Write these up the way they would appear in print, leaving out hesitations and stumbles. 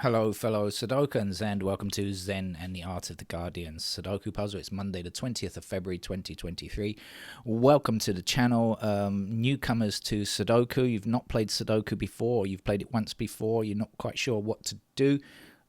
Hello, fellow Sudokans, and welcome to Zen and the Art of the Guardians Sudoku puzzle. It's Monday, the 20th of February, 2023. Welcome to the channel. Newcomers to Sudoku. You've not played Sudoku before, you've played it once before, you're not quite sure what to do.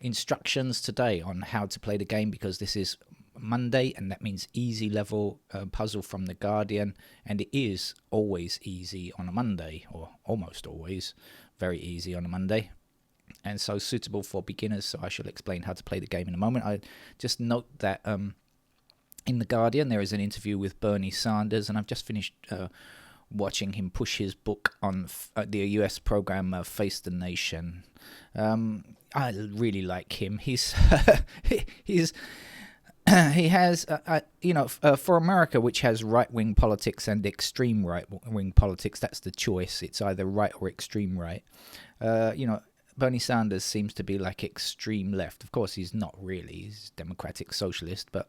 Instructions today on how to play the game, because this is Monday, and that means easy level puzzle from the Guardian, and it is always easy on a Monday, or almost always very easy on a Monday, and so suitable for beginners. So I shall explain how to play the game in a moment. I just note that in The Guardian there is an interview with Bernie Sanders, and I've just finished watching him push his book on the US program Face the Nation. I really like him. He's he's he has, for America, which has right-wing politics and extreme right-wing politics, that's the choice. It's either right or extreme right. Bernie Sanders seems to be like extreme left. Of course, he's not really. He's democratic socialist, but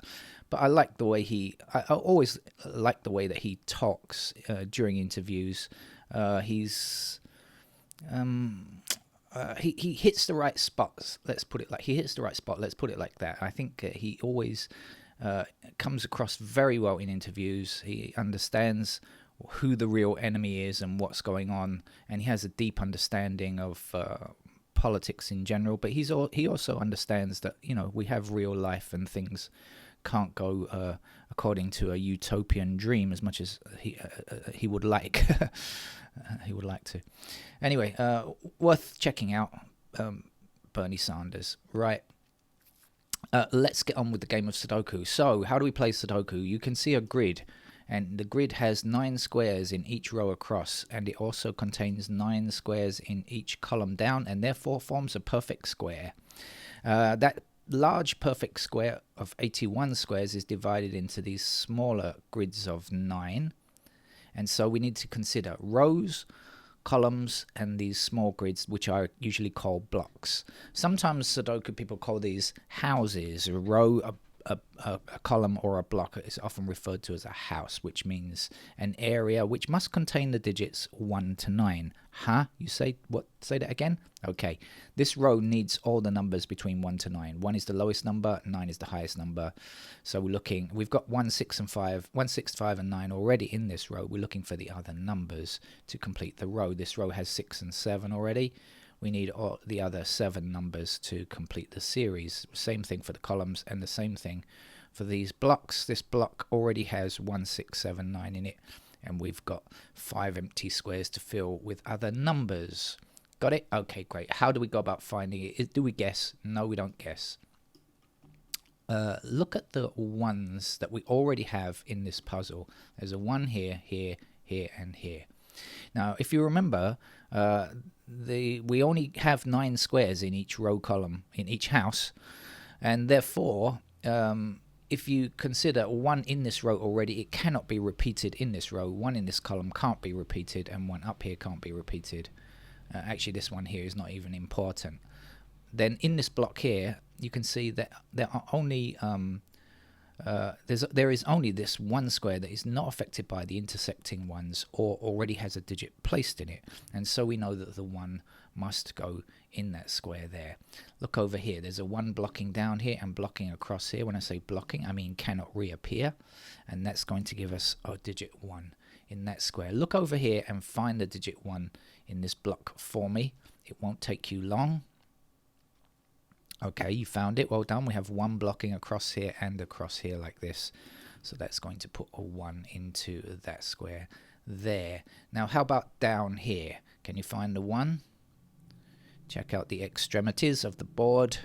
I like the way I always like the way that he talks during interviews. He hits the right spots. Let's put it like he hits the right spot. Let's put it like that. I think he always comes across very well in interviews. He understands who the real enemy is and what's going on, and he has a deep understanding of politics in general. But he also understands that we have real life and things can't go according to a utopian dream as much as he would like. He would like to. Anyway, worth checking out, Bernie Sanders. Right. Let's get on with the game of Sudoku. So, how do we play Sudoku? You can see a grid, and the grid has 9 squares in each row across, and it also contains 9 squares in each column down, and therefore forms a perfect square. That large perfect square of 81 squares is divided into these smaller grids of 9. And so we need to consider rows, columns, and these small grids, which I usually call blocks. Sometimes Sudoku people call these houses. A row, a column, or a block is often referred to as a house, which means an area which must contain the digits 1 to 9. Huh? You say what? Say that again? Okay. This row needs all the numbers between 1 to 9. 1 is the lowest number, 9 is the highest number. So we've got 1, 6, and 5, 1, 6, 5, and 9 already in this row. We're looking for the other numbers to complete the row. This row has 6 and 7 already. We need all the other 7 numbers to complete the series. Same thing for the columns, and the same thing for these blocks. This block already has 1, 6, 7, 9 in it, and we've got 5 empty squares to fill with other numbers. Got it? Okay, great. How do we go about finding it? Do we guess? No, we don't guess. Look at the ones that we already have in this puzzle. There's a 1 here, here, here, and here. Now, if you remember, we only have 9 squares in each row column in each house, and therefore if you consider 1 in this row already, it cannot be repeated in this row. 1 in this column can't be repeated, and 1 up here can't be repeated. Actually, this one here is not even important. Then in this block here, you can see that there are only there is only this 1 square that is not affected by the intersecting ones or already has a digit placed in it, and so we know that the 1 must go in that square there. Look over here, there's a 1 blocking down here and blocking across here. When I say blocking, I mean cannot reappear, and that's going to give us a digit 1 in that square. Look over here and find the digit 1 in this block for me. It won't take you long. Okay, you found it. Well done. We have 1 blocking across here and across here like this. So that's going to put a 1 into that square there. Now, how about down here? Can you find the 1? Check out the extremities of the board.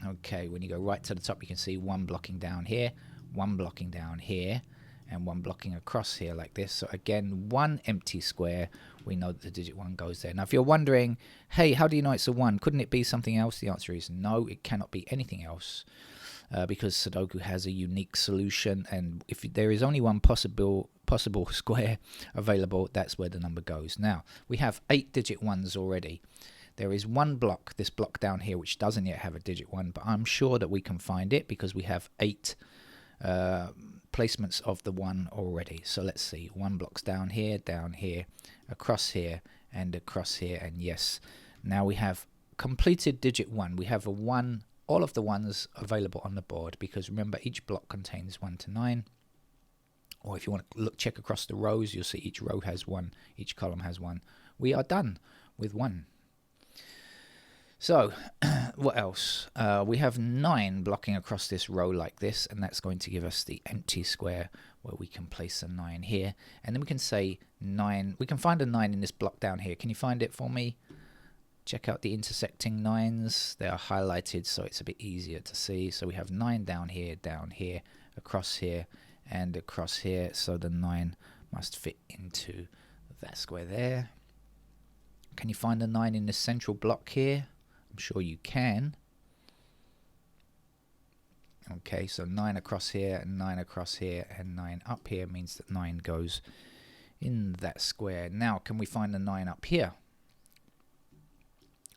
Okay, when you go right to the top, you can see 1 blocking down here, 1 blocking down here, and 1 blocking across here like this. So again, 1 empty square. We know that the digit 1 goes there. Now, if you're wondering, hey, how do you know it's a 1? Couldn't it be something else? The answer is no, it cannot be anything else, because Sudoku has a unique solution, and if there is only 1 possible square available, that's where the number goes. Now, we have 8 digit 1s already. There is 1 block, this block down here, which doesn't yet have a digit 1, but I'm sure that we can find it because we have 8 placements of the 1 already. So let's see, 1 block's down here, across here, and across here, and yes, now we have completed digit 1. We have a 1, all of the ones available on the board, because remember, each block contains 1 to 9. Or if you want to check across the rows, you'll see each row has 1, each column has 1. We are done with 1. So, what else? We have 9 blocking across this row like this, and that's going to give us the empty square where we can place a 9 here. And then we can say 9. We can find a 9 in this block down here. Can you find it for me? Check out the intersecting 9s. They are highlighted, so it's a bit easier to see. So we have 9 down here, across here, and across here. So the 9 must fit into that square there. Can you find the 9 in this central block here? I'm sure you can. Okay, so 9 across here, and 9 across here, and 9 up here means that 9 goes in that square. Now, can we find the 9 up here?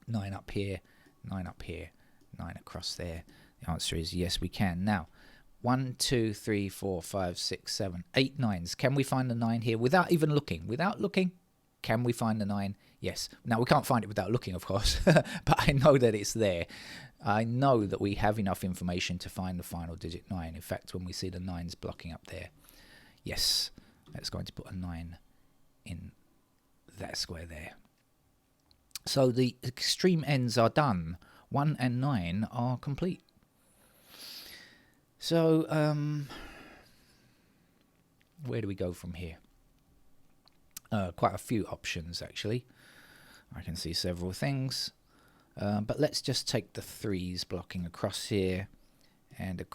9 up here, 9 up here, 9 across there. The answer is yes, we can. Now, 1, 2, 3, 4, 5, 6, 7, 8 9s. Can we find the 9 here without even looking? Without looking, can we find the 9? Yes. Now, we can't find it without looking, of course, but I know that it's there. I know that we have enough information to find the final digit 9. In fact, when we see the 9s blocking up there, yes, that's going to put a 9 in that square there. So the extreme ends are done. 1 and 9 are complete. So, where do we go from here? Quite a few options, actually. I can see several things. But let's just take the 3s blocking across here and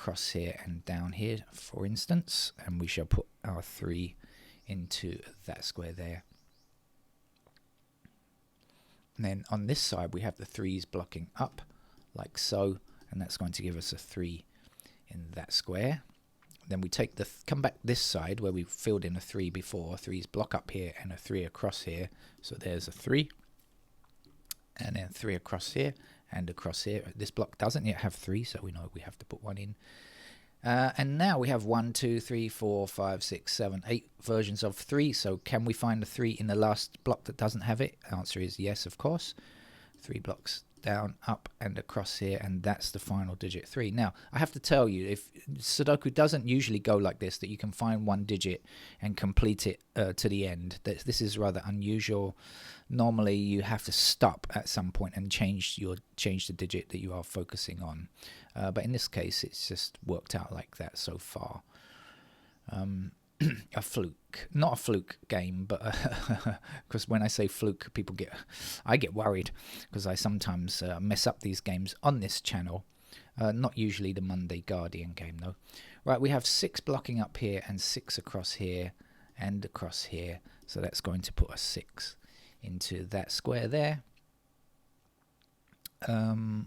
down here, for instance. And we shall put our 3 into that square there. And then on this side, we have the 3s blocking up, like so. And that's going to give us a 3 in that square. Then we take come back this side where we filled in a 3 before. 3's block up here and a 3 across here. So there's a 3. And then 3 across here and across here. This block doesn't yet have 3, so we know we have to put 1 in. And now we have 1, 2, 3, 4, 5, 6, 7, 8 versions of 3. So can we find the 3 in the last block that doesn't have it? The answer is yes, of course. 3 blocks down, up, and across here, and that's the final digit 3. Now, I have to tell you, if Sudoku doesn't usually go like this, that you can find one digit and complete it to the end. This is rather unusual. Normally, you have to stop at some point and change the digit that you are focusing on. But in this case, it's just worked out like that so far. A fluke, not a fluke game, but because when I say fluke, I get worried because I sometimes mess up these games on this channel. Not usually the Monday Guardian game though. Right, we have 6 blocking up here and 6 across here and across here, so that's going to put a 6 into that square there.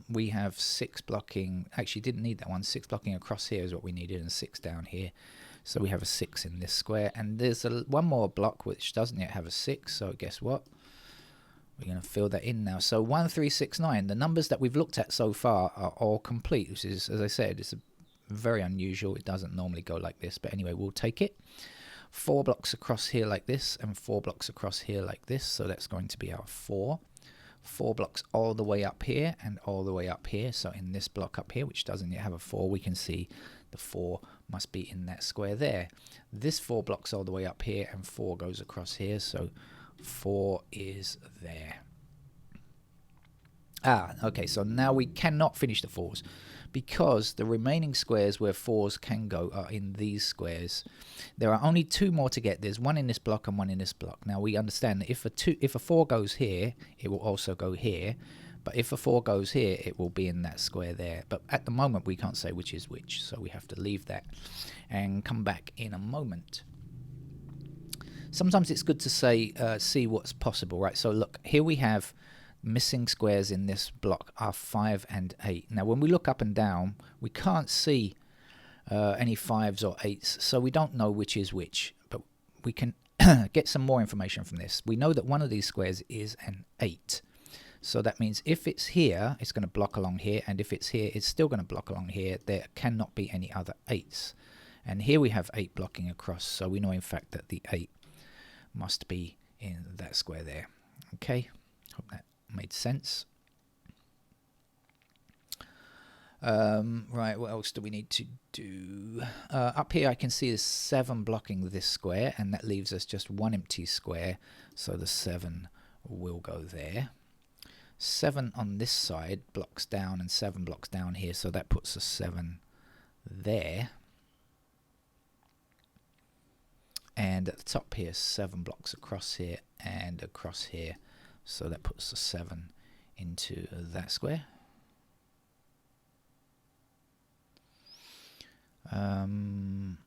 We have 6 blocking, actually didn't need that one, 6 blocking across here is what we needed, and 6 down here. So we have a 6 in this square, and there's one more block which doesn't yet have a 6, so guess what? We're going to fill that in now. So 1, 3, 6, 9, the numbers that we've looked at so far are all complete, which is, as I said, it's very unusual. It doesn't normally go like this, but anyway, we'll take it. 4 blocks across here like this, and 4 blocks across here like this, so that's going to be our 4. 4 blocks all the way up here and all the way up here. So in this block up here, which doesn't yet have a 4, we can see the 4 must be in that square there. This 4 blocks all the way up here and 4 goes across here, so 4 is there. Okay, so now we cannot finish the 4s because the remaining squares where 4s can go are in these squares. There are only 2 more to get. There's 1 in this block and 1 in this block. Now we understand that if a 4 goes here, it will also go here. But if a 4 goes here, it will be in that square there. But at the moment, we can't say which is which, so we have to leave that and come back in a moment. Sometimes it's good to say, see what's possible, right? So look, here we have missing squares in this block are 5 and 8. Now, when we look up and down, we can't see any 5s or 8s, so we don't know which is which. But we can get some more information from this. We know that one of these squares is an 8. So that means if it's here, it's going to block along here, and if it's here, it's still going to block along here. There cannot be any other 8s. And here we have 8 blocking across, so we know in fact that the 8 must be in that square there. Okay, hope that made sense. Right, what else do we need to do? Up here I can see there's 7 blocking this square, and that leaves us just 1 empty square, so the 7 will go there. 7 on this side blocks down and 7 blocks down here, so that puts a 7 there. And at the top here, 7 blocks across here and across here, so that puts a 7 into that square. I'm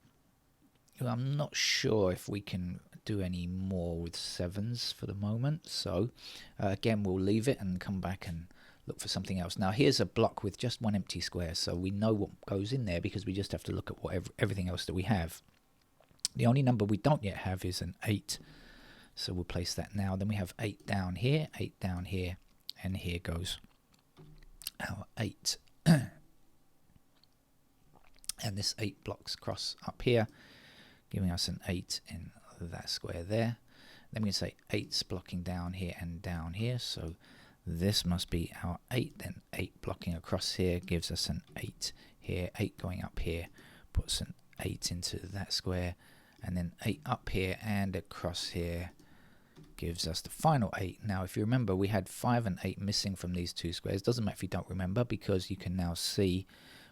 not sure if we can do any more with 7s for the moment, so again we'll leave it and come back and look for something else. Now here's a block with just 1 empty square, so we know what goes in there because we just have to look at everything else that we have. The only number we don't yet have is an 8, so we'll place that now. Then we have 8 down here, 8 down here, and here goes our 8. And this 8 blocks across up here, giving us an 8 in that square there. Then we can say 8's blocking down here and down here, so this must be our 8. Then 8 blocking across here gives us an 8 here. 8 going up here puts an 8 into that square, and then 8 up here and across here gives us the final 8. Now if you remember, we had 5 and 8 missing from these 2 squares. Doesn't matter if you don't remember, because you can now see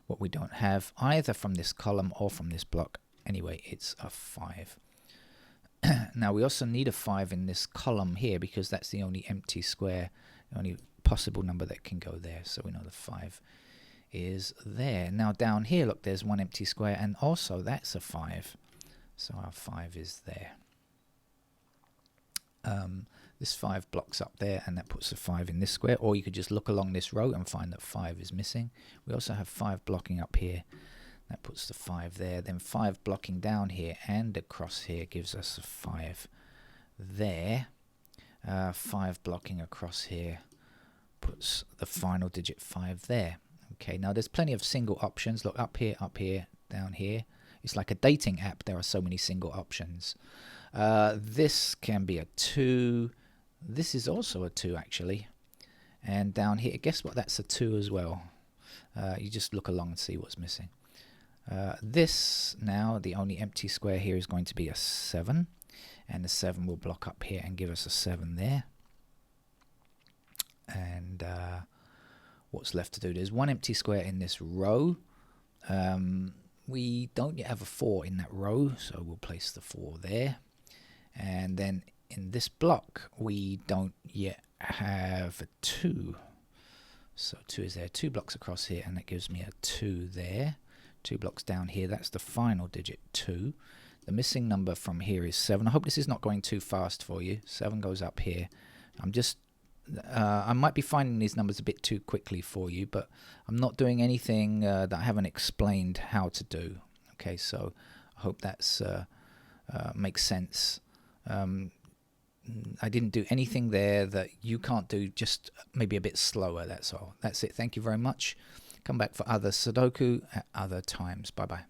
what we don't have either from this column or from this block. Anyway, it's a 5. Now we also need a 5 in this column here, because that's the only empty square, the only possible number that can go there, so we know the 5 is there. Now down here, look, there's 1 empty square, and also that's a 5, so our 5 is there. This 5 blocks up there, and that puts a 5 in this square, or you could just look along this row and find that 5 is missing. We also have 5 blocking up here, that puts the 5 there. Then 5 blocking down here and across here gives us a 5 there. 5 blocking across here puts the final digit 5 there. Okay, now there's plenty of single options. Look, up here, down here. It's like a dating app. There are so many single options. This can be a 2. This is also a 2 actually. And down here, guess what? That's a 2 as well. You just look along and see what's missing. This now, the only empty square here is going to be a 7. And the 7 will block up here and give us a 7 there. And what's left to do? There's 1 empty square in this row. We don't yet have a 4 in that row, so we'll place the 4 there. And then in this block, we don't yet have a 2. So 2 is there. 2 blocks across here, and that gives me a 2 there. 2 blocks down here, that's the final digit 2. The missing number from here is 7. I hope this is not going too fast for you. 7 goes up here. I might be finding these numbers a bit too quickly for you, but I'm not doing anything that I haven't explained how to do. Okay, so I hope that's makes sense. I didn't do anything there that you can't do, just maybe a bit slower, that's all. That's it. Thank you very much. Come back for other Sudoku at other times. Bye-bye.